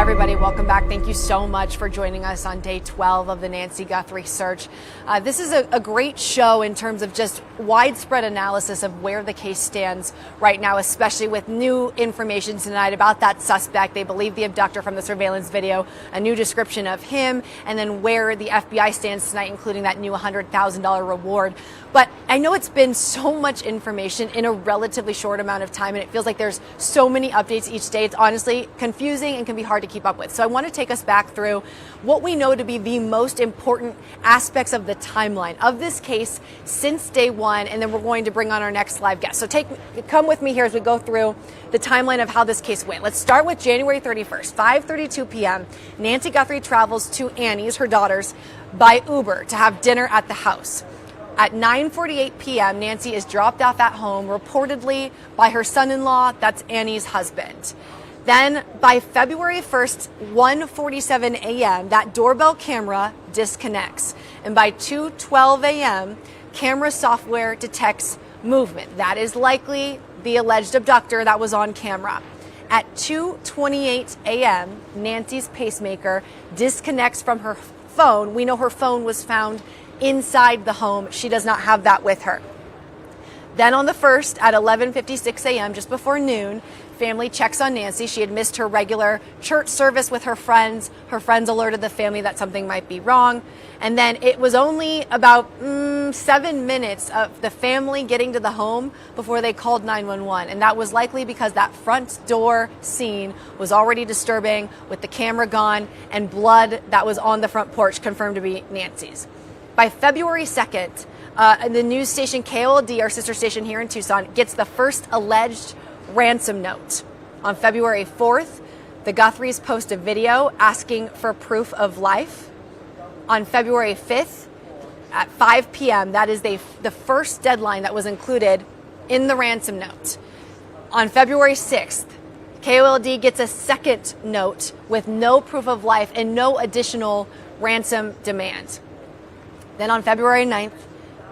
everybody, welcome back. Thank you so much for joining us on day 12 of the Nancy Guthrie search. This is a great show in terms of just widespread analysis of where the case stands right now, especially with new information tonight about that suspect. They believe the abductor from the surveillance video, a new description of him, and then where the FBI stands tonight, including that new $100,000 reward. But I know it's been so much information in a relatively short amount of time, and it feels like there's so many updates each day. It's honestly confusing and can be hard to keep up with. So I want to take us back through what we know to be the most important aspects of the timeline of this case since day one, and then we're going to bring on our next live guest. So come with me here as we go through the timeline of how this case went. Let's start with January 31st, 5:32 p.m. Nancy Guthrie travels to Annie's, her daughter's, by Uber to have dinner at the house. At 9:48 p.m., Nancy is dropped off at home, reportedly by her son-in-law, that's Annie's husband. Then by February 1st, 1:47 a.m., that doorbell camera disconnects. And by 2:12 a.m., camera software detects movement. That is likely the alleged abductor that was on camera. At 2:28 a.m., Nancy's pacemaker disconnects from her phone. We know her phone was found inside the home. She does not have that with her. Then on the 1st at 11:56 a.m., just before noon, family checks on Nancy. She had missed her regular church service with her friends. Her friends alerted the family that something might be wrong. And then it was only about 7 minutes of the family getting to the home before they called 911. And that was likely because that front door scene was already disturbing, with the camera gone and blood that was on the front porch confirmed to be Nancy's. By February 2nd, the news station KOLD, our sister station here in Tucson, gets the first alleged ransom note. On February 4th, the Guthries post a video asking for proof of life. On February 5th, at 5 p.m., that is the first deadline that was included in the ransom note. On February 6th, KOLD gets a second note with no proof of life and no additional ransom demand. Then on February 9th,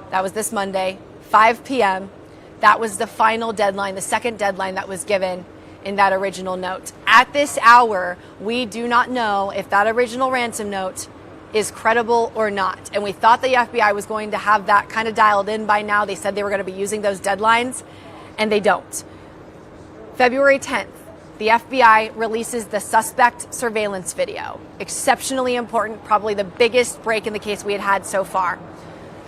that was this Monday, 5 p.m., that was the final deadline, the second deadline that was given in that original note. At this hour, we do not know if that original ransom note is credible or not. And we thought the FBI was going to have that kind of dialed in by now. They said they were going to be using those deadlines, and they don't. February 10th, the FBI releases the suspect surveillance video. Exceptionally important, probably the biggest break in the case we had so far.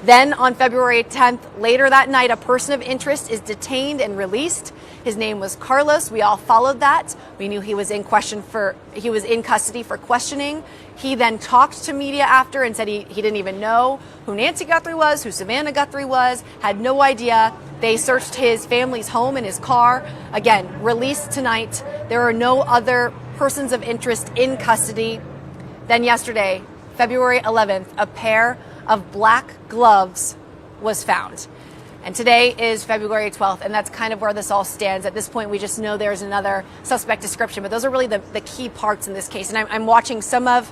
Then on February 10th, later that night, a person of interest is detained and released. His name was Carlos. We all followed that. We knew he was in custody for questioning. He then talked to media after and said he didn't even know who Nancy Guthrie was, who Savannah Guthrie was, had no idea. They searched his family's home and his car. Again, released tonight. There are no other persons of interest in custody. Then yesterday, February 11th, a pair of black gloves was found. And today is February 12th, and that's kind of where this all stands. At this point, we just know there's another suspect description, but those are really the key parts in this case. And I'm watching some of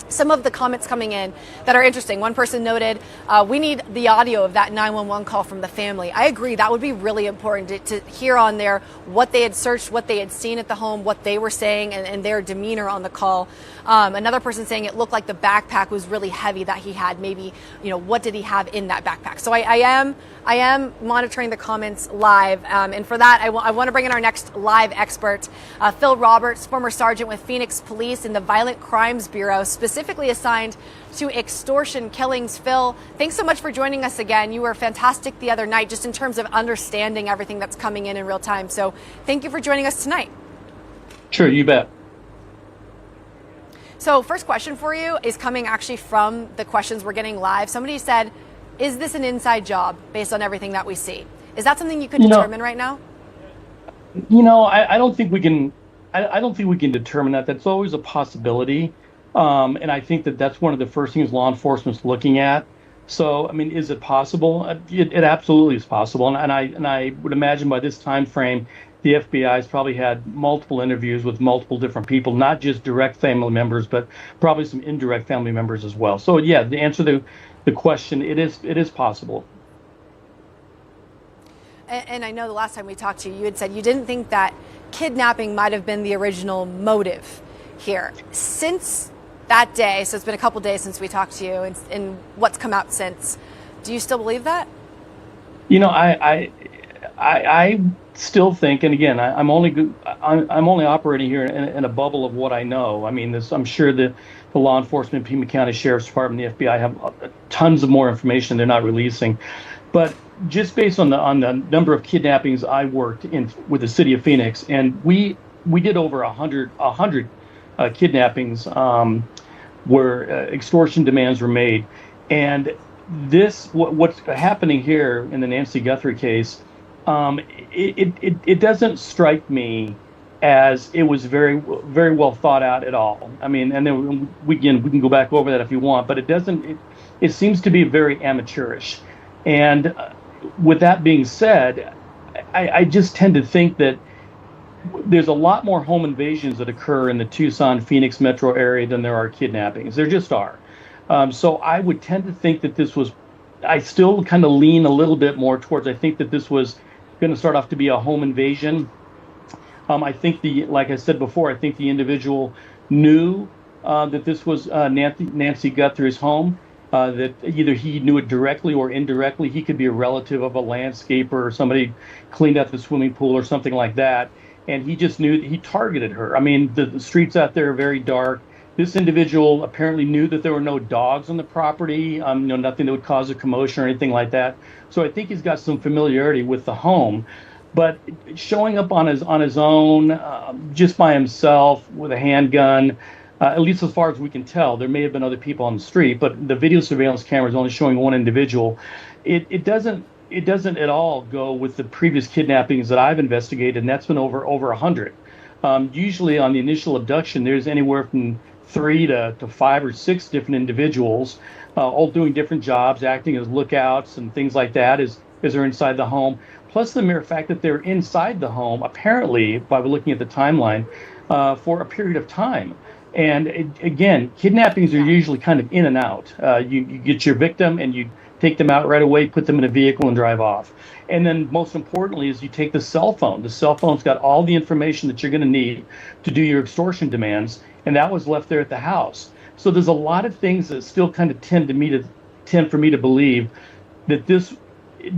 the comments coming in that are interesting. One person noted, we need the audio of that 911 call from the family. I agree. That would be really important to hear on there what they had searched, what they had seen at the home, what they were saying, and their demeanor on the call. Another person saying it looked like the backpack was really heavy that he had. Maybe, what did he have in that backpack? So I am monitoring the comments live. And for that, I want to bring in our next live expert, Phil Roberts, former sergeant with Phoenix Police in the Violent Crimes Bureau, specifically assigned to extortion killings. Phil, thanks so much for joining us again. You were fantastic the other night, just in terms of understanding everything that's coming in real time. So thank you for joining us tonight. Sure, you bet. So first question for you is coming actually from the questions we're getting live. Somebody said, is this an inside job based on everything that we see? Is that something you could determine right now? I don't think we can. I don't think we can determine that. That's always a possibility, and I think that's one of the first things law enforcement's looking at. So, is it possible? It absolutely is possible, and I would imagine by this time frame, the FBI has probably had multiple interviews with multiple different people, not just direct family members, but probably some indirect family members as well. So, yeah, the answer to the question, it is possible. And I know the last time we talked to you, you had said you didn't think that kidnapping might have been the original motive here. Since that day, so it's been a couple days since we talked to you, and what's come out since, do you still believe that? You know, I still think, and again, I'm only operating here in a bubble of what I know. I mean, I'm sure that the law enforcement, Pima County Sheriff's Department, the FBI have tons of more information they're not releasing. But just based on the number of kidnappings I worked in with the city of Phoenix, and we did over a hundred kidnappings where extortion demands were made, and what's happening here in the Nancy Guthrie case, it doesn't strike me as it was very well thought out at all. I mean, and then we can go back over that if you want, but it seems to be very amateurish. And with that being said, I just tend to think that there's a lot more home invasions that occur in the Tucson, Phoenix metro area than there are kidnappings. There just are. So I would tend to think that I still kind of lean a little bit more towards, I think that this was going to start off to be a home invasion. I think like I said before, I think the individual knew that this was Nancy Guthrie's home, that either he knew it directly or indirectly. He could be a relative of a landscaper or somebody cleaned out the swimming pool or something like that. And he just knew that he targeted her. I mean, the streets out there are very dark. This individual apparently knew that there were no dogs on the property, nothing that would cause a commotion or anything like that. So I think he's got some familiarity with the home. But showing up on his own, just by himself with a handgun, at least as far as we can tell, there may have been other people on the street, but the video surveillance camera is only showing one individual. It doesn't at all go with the previous kidnappings that I've investigated, and that's been over 100. Usually on the initial abduction, there's anywhere from 3 to 5 or 6 different individuals, all doing different jobs, acting as lookouts and things like that as they're inside the home. Plus the mere fact that they're inside the home, apparently, by looking at the timeline, for a period of time. And again, kidnappings are usually kind of in and out. You get your victim and you take them out right away, put them in a vehicle and drive off. And then most importantly is you take the cell phone. The cell phone's got all the information that you're going to need to do your extortion demands, and that was left there at the house. So there's a lot of things that still kind of tend for me to believe that this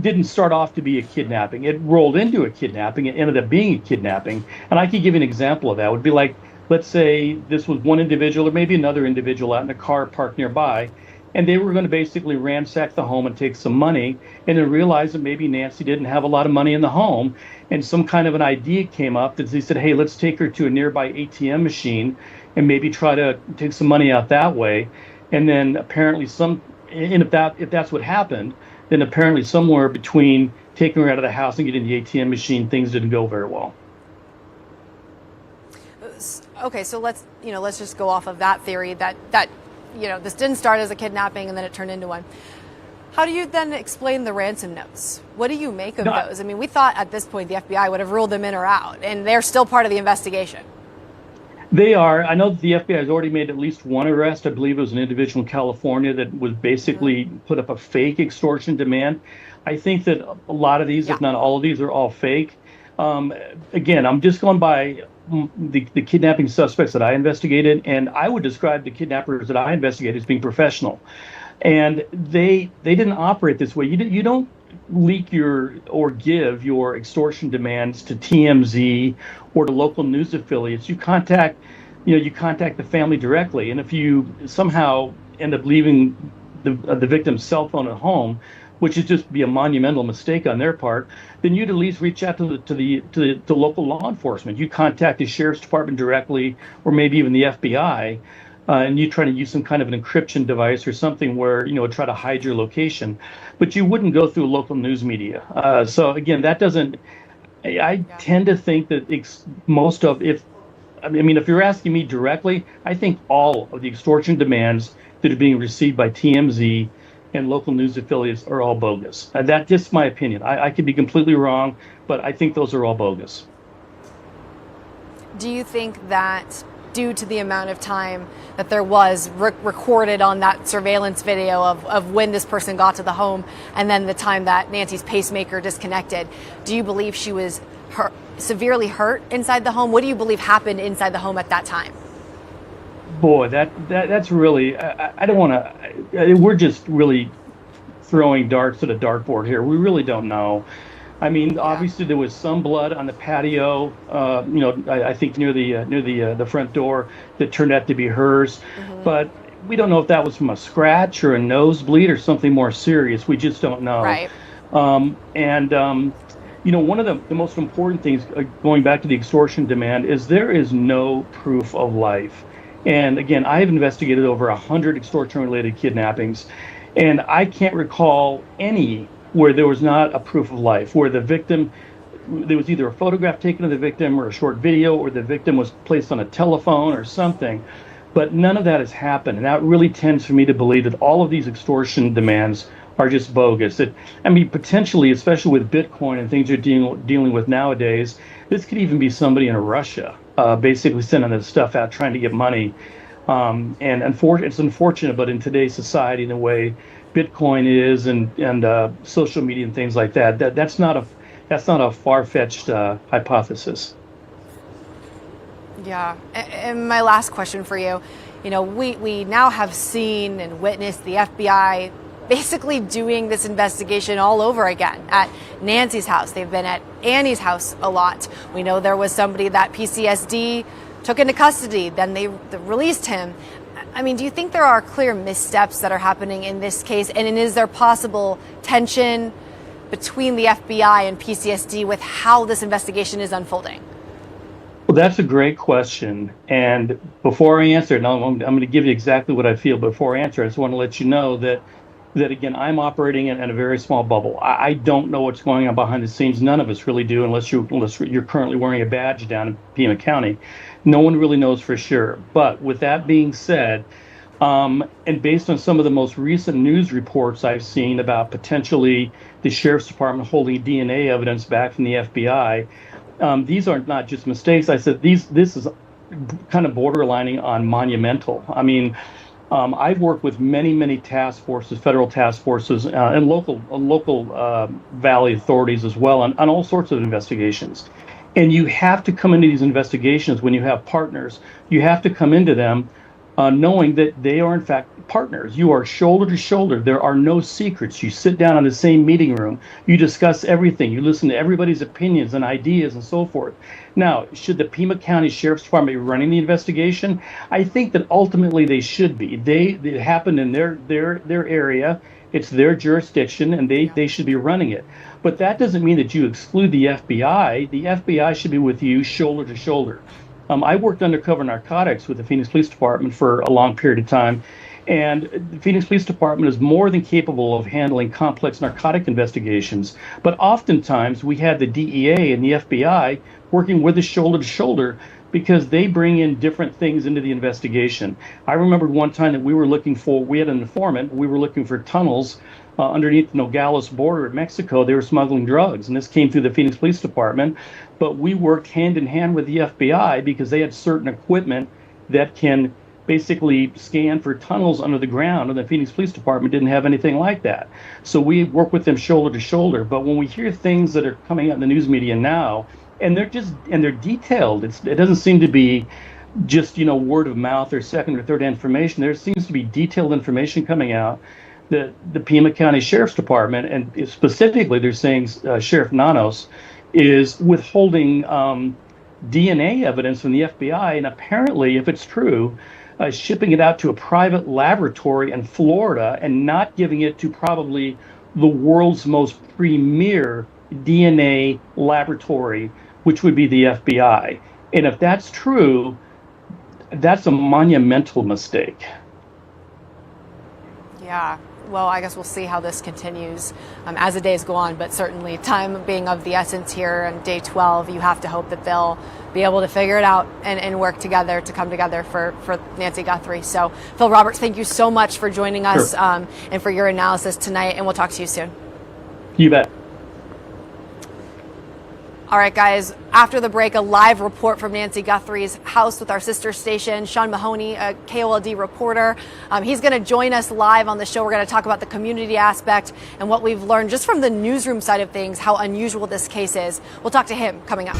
didn't start off to be a kidnapping. It rolled into a kidnapping. It ended up being a kidnapping. And I could give you an example of that. It would be like, let's say this was one individual or maybe another individual out in a car parked nearby, and they were going to basically ransack the home and take some money, and then realize that maybe Nancy didn't have a lot of money in the home, and some kind of an idea came up that they said, hey, let's take her to a nearby ATM machine and maybe try to take some money out that way. And then apparently if that's what happened, then apparently somewhere between taking her out of the house and getting the ATM machine, things didn't go very well. Okay, so let's just go off of that theory that this didn't start as a kidnapping and then it turned into one. How do you then explain the ransom notes? What do you make of those? I mean, we thought at this point the FBI would have ruled them in or out, and they're still part of the investigation. They are. I know that the FBI has already made at least one arrest. I believe it was an individual in California that was basically put up a fake extortion demand. I think that a lot of these, if not all of these, are all fake. Again, I'm just going by the kidnapping suspects that I investigated, and I would describe the kidnappers that I investigated as being professional. And they didn't operate this way. You don't leak or give your extortion demands to TMZ or to local news affiliates. You contact the family directly, and if you somehow end up leaving the victim's cell phone at home, which is just be a monumental mistake on their part, then you'd at least reach out to the local law enforcement. You contact the sheriff's department directly, or maybe even the FBI, and you try to use some kind of an encryption device or something where try to hide your location, but you wouldn't go through local news media. So again, that doesn't. I tend to think that if you're asking me directly, I think all of the extortion demands that are being received by TMZ and local news affiliates are all bogus. That's just my opinion. I could be completely wrong, but I think those are all bogus. Do you think that due to the amount of time that there was recorded on that surveillance video of when this person got to the home and then the time that Nancy's pacemaker disconnected, do you believe she was severely hurt inside the home? What do you believe happened inside the home at that time? Boy, that's really, I don't want to, we're just really throwing darts at a dartboard here. We really don't know. I mean, Yeah. obviously there was some blood on the patio, I think near the front door that turned out to be hers, Hmm. but we don't know if that was from a scratch or a nosebleed or something more serious. We just don't know. Right. And one of the most important things, going back to the extortion demand, is there is no proof of life. And again, I have investigated over 100 extortion-related kidnappings, and I can't recall any where there was not a proof of life, where the victim, there was either a photograph taken of the victim or a short video, or the victim was placed on a telephone or something. But none of that has happened. And that really tends for me to believe that all of these extortion demands are just bogus. I mean, potentially, especially with Bitcoin and things you're dealing with nowadays, this could even be somebody in Russia, basically sending this stuff out trying to get money. And it's unfortunate, but in today's society, the way Bitcoin is and social media and things like that, that's not a far-fetched hypothesis. Yeah. And my last question for you, we now have seen and witnessed the FBI basically doing this investigation all over again at Nancy's house. They've been at Annie's house a lot. We know there was somebody that PCSD took into custody, then they released him. I mean, do you think there are clear missteps that are happening in this case? And is there possible tension between the FBI and PCSD with how this investigation is unfolding? Well, that's a great question. And before I answer it, now I'm going to give you exactly what I feel. Before I answer, I just want to let you know that again, I'm operating in a very small bubble. I don't know what's going on behind the scenes. None of us really do, unless you're currently wearing a badge down in Pima County. No one really knows for sure. But with that being said, and based on some of the most recent news reports I've seen about potentially the sheriff's department holding DNA evidence back from the FBI, these are not just mistakes. I said this is kind of borderlining on monumental. I mean, I've worked with many task forces, federal task forces, and local valley authorities as well on all sorts of investigations. And you have to come into these investigations when you have partners. You have to come into them knowing that they are in fact partners. You are shoulder to shoulder. There are no secrets. You sit down in the same meeting room. You discuss everything. You listen to everybody's opinions and ideas and so forth. Now, should the Pima County Sheriff's Department be running the investigation? I think that ultimately they should be. It happened in their area. It's their jurisdiction, and they should be running it. But that doesn't mean that you exclude the FBI. The FBI should be with you shoulder to shoulder. I worked undercover narcotics with the Phoenix Police Department for a long period of time, and the Phoenix Police Department is more than capable of handling complex narcotic investigations. But oftentimes we had the DEA and the FBI working with us shoulder to shoulder because they bring in different things into the investigation. I remember one time that we had an informant, we were looking for tunnels underneath the Nogales border at Mexico. They were smuggling drugs, and this came through the Phoenix Police Department. But we worked hand in hand with the FBI because they had certain equipment that can basically scan for tunnels under the ground, and the Phoenix Police Department didn't have anything like that. So we work with them shoulder to shoulder. But when we hear things that are coming out in the news media now, and they're detailed, it doesn't seem to be just word of mouth or second or third information. There seems to be detailed information coming out. The Pima County Sheriff's Department, and specifically they're saying Sheriff Nanos, is withholding DNA evidence from the FBI, and apparently, if it's true, shipping it out to a private laboratory in Florida and not giving it to probably the world's most premier DNA laboratory, which would be the FBI. And if that's true, that's a monumental mistake. Yeah. Well, I guess we'll see how this continues as the days go on, but certainly time being of the essence here on day 12, you have to hope that they'll be able to figure it out and work together to come together for Nancy Guthrie. So, Phil Roberts, thank you so much for joining us Sure. And for your analysis tonight, and we'll talk to you soon. You bet. All right, guys, after the break, a live report from Nancy Guthrie's house with our sister station, Sean Mahoney, a KOLD reporter. He's going to join us live on the show. We're going to talk about the community aspect and what we've learned just from the newsroom side of things, how unusual this case is. We'll talk to him coming up.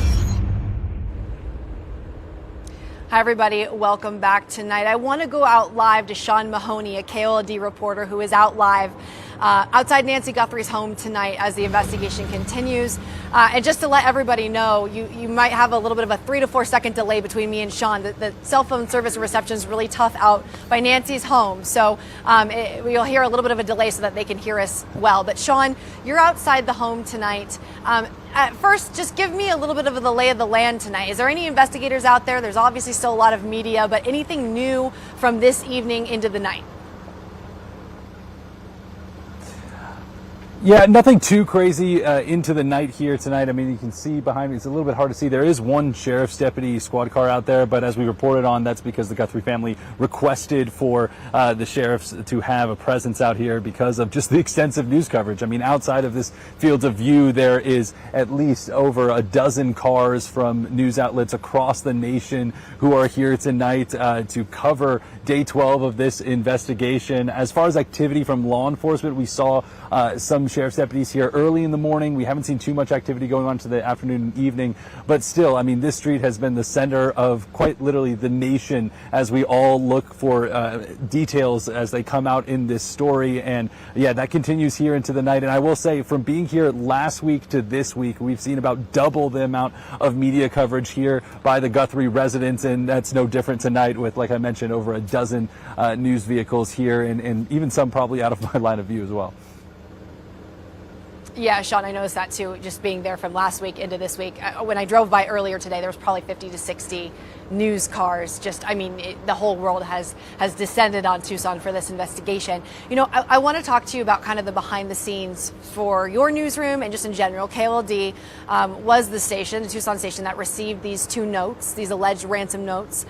Hi, everybody. Welcome back tonight. I want to go out live to Sean Mahoney, a KOLD reporter who is out live outside Nancy Guthrie's home tonight as the investigation continues. And just to let everybody know, you might have a little bit of a 3 to 4 second delay between me and Sean. The cell phone service reception is really tough out by Nancy's home. So you'll hear a little bit of a delay so that they can hear us well. But Sean, you're outside the home tonight. At first, just give me a little bit of the lay of the land tonight. Is there any investigators out there? There's obviously still a lot of media, but anything new from this evening into the night? Yeah, nothing too crazy into the night here tonight. I mean, you can see behind me, it's a little bit hard to see. There is one sheriff's deputy squad car out there, but as we reported on, that's because the Guthrie family requested for the sheriffs to have a presence out here because of just the extensive news coverage. I mean, outside of this field of view, there is at least over a dozen cars from news outlets across the nation who are here tonight to cover day 12 of this investigation. As far as activity from law enforcement, we saw some sheriff's deputies here early in the morning. We haven't seen too much activity going on to the afternoon and evening, but still, I mean, this street has been the center of quite literally the nation as we all look for details as they come out in this story. And yeah, that continues here into the night. And I will say, from being here last week to this week, we've seen about double the amount of media coverage here by the Guthrie residents, and that's no different tonight with, like I mentioned, over a dozen news vehicles here, and even some probably out of my line of view as well. Yeah, Sean, I noticed that too, just being there from last week into this week. When I drove by earlier today, there was probably 50 to 60 news cars. Just, I mean, the whole world has descended on Tucson for this investigation. You know, I want to talk to you about kind of the behind the scenes for your newsroom and just in general. KOLD was the station, the Tucson station, that received these two notes, these alleged ransom notes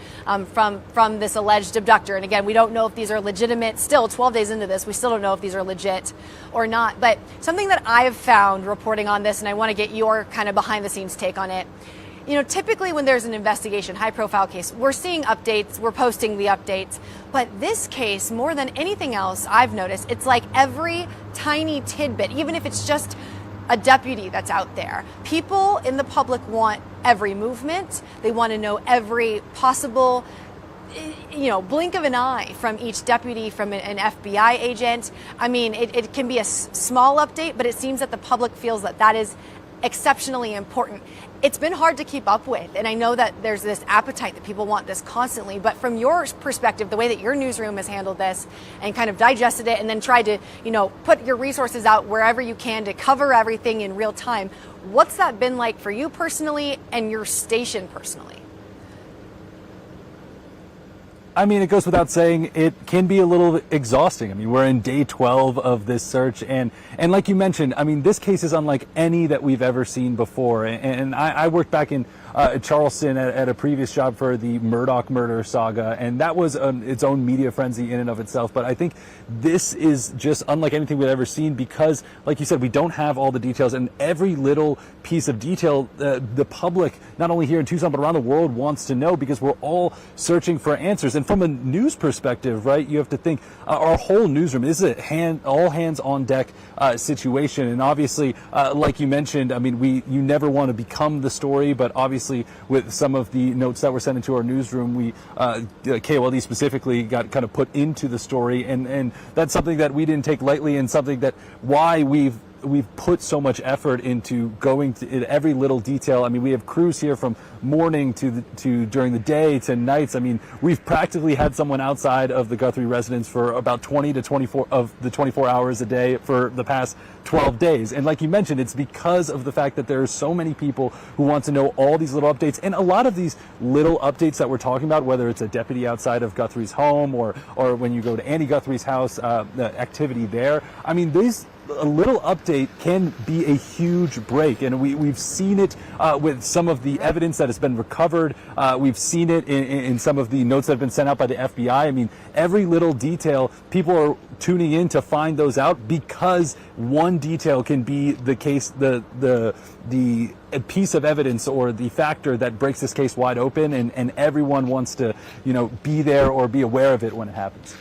from this alleged abductor. And again, we don't know if these are legitimate. Still, 12 days into this, we still don't know if these are legit or not. But something that I've found reporting on this, and I want to get your kind of behind the scenes take on it. You know, typically when there's an investigation, high profile case, we're seeing updates, we're posting the updates. But this case, more than anything else I've noticed, it's like every tiny tidbit, even if it's just a deputy that's out there. People in the public want every movement. They want to know every possible, you know, blink of an eye from each deputy, from an FBI agent. I mean, it can be a small update, but it seems that the public feels that that is exceptionally important. It's been hard to keep up with, and I know that there's this appetite that people want this constantly, but from your perspective, the way that your newsroom has handled this and kind of digested it and then tried to, you know, put your resources out wherever you can to cover everything in real time, what's that been like for you personally and your station personally? I mean, it goes without saying, it can be a little exhausting. I mean, we're in day 12 of this search, and like you mentioned, I mean, this case is unlike any that we've ever seen before. And I worked back in Charleston at a previous job for the Murdaugh murder saga, and that was its own media frenzy in and of itself. But I think this is just unlike anything we've ever seen because, like you said, we don't have all the details, and every little piece of detail the public, not only here in Tucson but around the world, wants to know because we're all searching for answers. And from a news perspective, right, you have to think our whole newsroom, this is a all hands on deck situation. And obviously, like you mentioned, I mean, you never want to become the story, but obviously with some of the notes that were sent into our newsroom, we KOLD specifically got kind of put into the story, and that's something that we didn't take lightly, and something that why we've put so much effort into going to every little detail. I mean, we have crews here from morning to during the day to nights. I mean, we've practically had someone outside of the Guthrie residence for about 20 to 24 of the 24 hours a day for the past 12 days. And like you mentioned, it's because of the fact that there are so many people who want to know all these little updates. And a lot of these little updates that we're talking about, whether it's a deputy outside of Guthrie's home or when you go to Annie Guthrie's house, the activity there. I mean, a little update can be a huge break, and we've seen it with some of the evidence that has been recovered. We've seen it in some of the notes that have been sent out by the FBI. I mean, every little detail, people are tuning in to find those out because one detail can be the case, the piece of evidence or the factor that breaks this case wide open, and everyone wants to, you know, be there or be aware of it when it happens.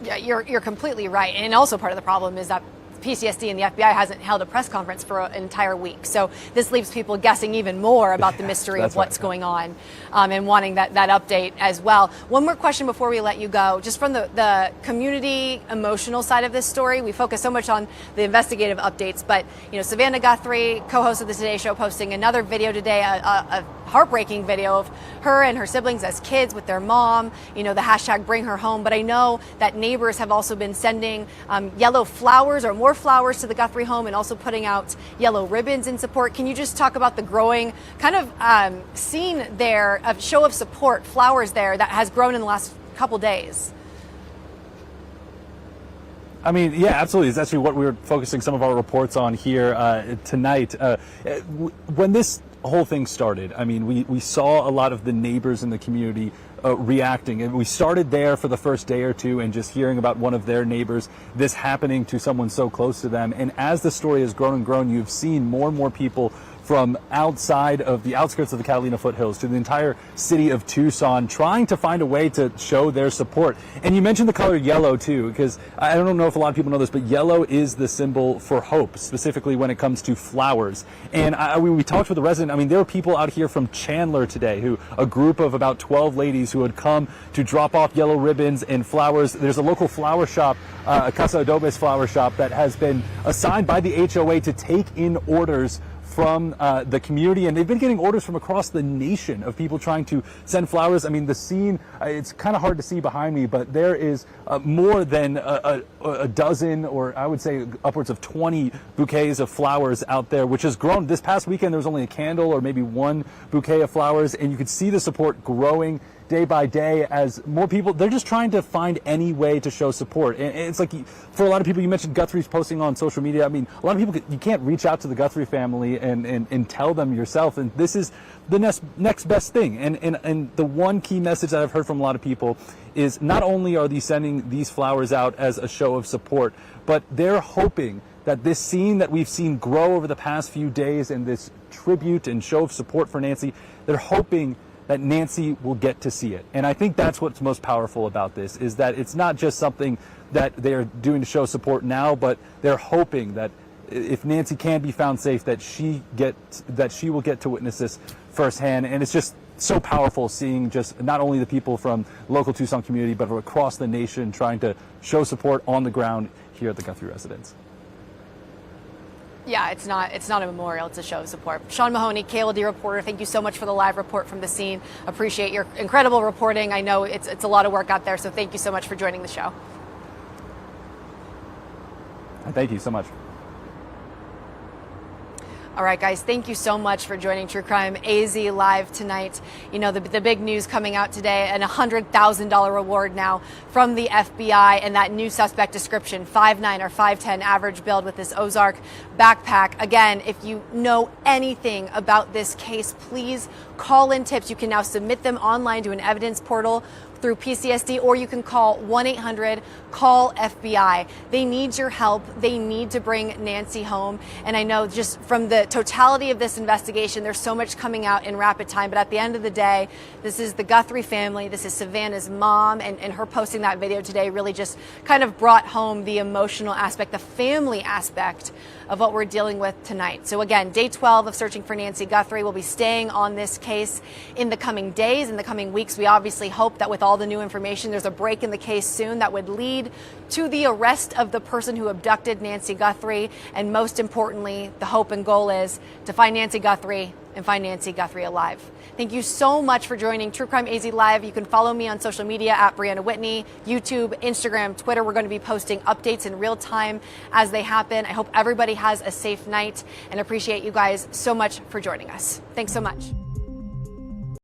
Yeah, you're completely right. And also part of the problem is that PCSD and the FBI hasn't held a press conference for an entire week. So this leaves people guessing even more about the mystery of what's going on, and wanting that update as well. One more question before we let you go. Just from the community emotional side of this story, we focus so much on the investigative updates, but Savannah Guthrie, co-host of the Today Show, posting another video today, a heartbreaking video of her and her siblings as kids with their mom, the hashtag bring her home. But I know that neighbors have also been sending yellow flowers or more flowers to the Guthrie home, and also putting out yellow ribbons in support. Can you just talk about the growing kind of scene there, of show of support, flowers there, that has grown in the last couple days? I mean, yeah, absolutely. It's actually what we're focusing some of our reports on here tonight. When this whole thing started, I mean, we saw a lot of the neighbors in the community reacting. And we started there for the first day or two and just hearing about one of their neighbors, this happening to someone so close to them. And as the story has grown and grown, you've seen more and more people from outside of the outskirts of the Catalina foothills to the entire city of Tucson trying to find a way to show their support. And you mentioned the color yellow too, because I don't know if a lot of people know this, but yellow is the symbol for hope, specifically when it comes to flowers. And we talked with the resident. I mean, there were people out here from Chandler today, a group of about 12 ladies who had come to drop off yellow ribbons and flowers. There's a local flower shop, Casa Adobes flower shop, that has been assigned by the HOA to take in orders from the community, and they've been getting orders from across the nation of people trying to send flowers. I mean, the scene, it's kind of hard to see behind me, but there is more than a dozen, or I would say upwards of 20 bouquets of flowers out there, which has grown. This past weekend, there was only a candle or maybe one bouquet of flowers, and you could see the support growing day by day as more people, they're just trying to find any way to show support. And it's like, for a lot of people, you mentioned Guthrie's posting on social media. I mean, a lot of people, you can't reach out to the Guthrie family and tell them yourself. And this is the next best thing. And the one key message that I've heard from a lot of people is not only are they sending these flowers out as a show of support, but they're hoping that this scene that we've seen grow over the past few days and this tribute and show of support for Nancy, they're hoping that Nancy will get to see it. And I think that's what's most powerful about this, is that it's not just something that they're doing to show support now, but they're hoping that if Nancy can be found safe, that she will get to witness this firsthand. And it's just so powerful seeing just not only the people from local Tucson community, but across the nation trying to show support on the ground here at the Guthrie residence. Yeah, it's not a memorial, it's a show of support. Sean Mahoney, KLD reporter, thank you so much for the live report from the scene. Appreciate your incredible reporting. I know it's a lot of work out there, so thank you so much for joining the show. Thank you so much. All right, guys, thank you so much for joining True Crime AZ Live tonight. The big news coming out today, an $100,000 reward now from the FBI, and that new suspect description, 5'9" or 5'10" average build with this Ozark backpack. Again, if you know anything about this case, please call in tips. You can now submit them online to an evidence portal through PCSD, or you can call 1-800-CALL-FBI. They need your help. They need to bring Nancy home. And I know just from the totality of this investigation, there's so much coming out in rapid time. But at the end of the day, this is the Guthrie family. This is Savannah's mom. And her posting that video today really just kind of brought home the emotional aspect, the family aspect of what we're dealing with tonight. So again, day 12 of searching for Nancy Guthrie. We'll be staying on this case in the coming days, in the coming weeks. We obviously hope that with all the new information, there's a break in the case soon that would lead to the arrest of the person who abducted Nancy Guthrie. And most importantly, the hope and goal is to find Nancy Guthrie and find Nancy Guthrie alive. Thank you so much for joining True Crime AZ Live. You can follow me on social media at Brianna Whitney, YouTube, Instagram, Twitter. We're going to be posting updates in real time as they happen. I hope everybody has a safe night and appreciate you guys so much for joining us. Thanks so much.